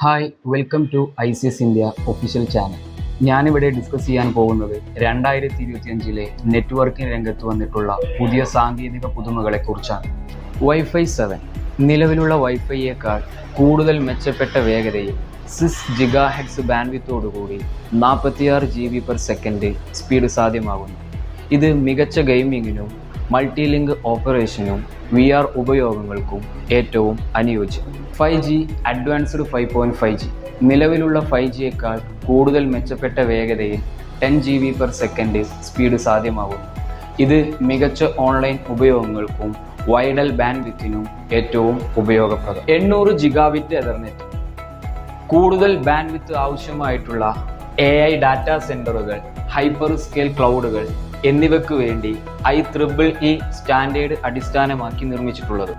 Hi welcome to ICS India official channel. ഞാനിവിടെ discuss ചെയ്യാൻ പോകുന്നത് 2025 നെറ്റ്വർക്കിംഗ് രംഗത്ത് വന്നിട്ടുള്ള പുതിയ സാങ്കേതിക പുതുമകളെക്കുറിച്ചാണ്. വൈഫൈ 7 നിലവിലുള്ള വൈഫൈയേക്കാൾ കൂടുതൽ മെച്ചപ്പെട്ട വേഗതയിൽ 6 GHz ബാൻഡ്വിത്തോടുകൂടി 46 GB/s സ്പീഡ് സാധ്യമാകുന്നു. ഇത് മികച്ച ഗെയിമിങ്ങിനും മൾട്ടി ലിങ്ക് ഓപ്പറേഷനും VR ഉപയോഗങ്ങൾക്കും ഏറ്റവും അനുയോജ്യം. 5G അഡ്വാൻസ്ഡ് 5.5G നിലവിലുള്ള 5Gയേക്കാൾ കൂടുതൽ മെച്ചപ്പെട്ട വേഗതയിൽ 10 GB/s സ്പീഡ് സാധ്യമാകുന്നു. ഇത് മികച്ച ഓൺലൈൻ ഉപയോഗങ്ങൾക്കും വൈഡൽ ബാൻഡ്വിത്തിനും ഏറ്റവും ഉപയോഗപ്രദം. 800 GB എതർനെറ്റ് കൂടുതൽ ബാൻഡ്വിത്ത് ആവശ്യമായിട്ടുള്ള AI ഡാറ്റാ സെന്ററുകൾ, ഹൈപ്പർ സ്കെയിൽ ക്ലൗഡുകൾ എന്നിവയ്ക്ക് വേണ്ടി IEEE സ്റ്റാൻഡേർഡ് അടിസ്ഥാനമാക്കി നിർമ്മിച്ചിട്ടുള്ളത്.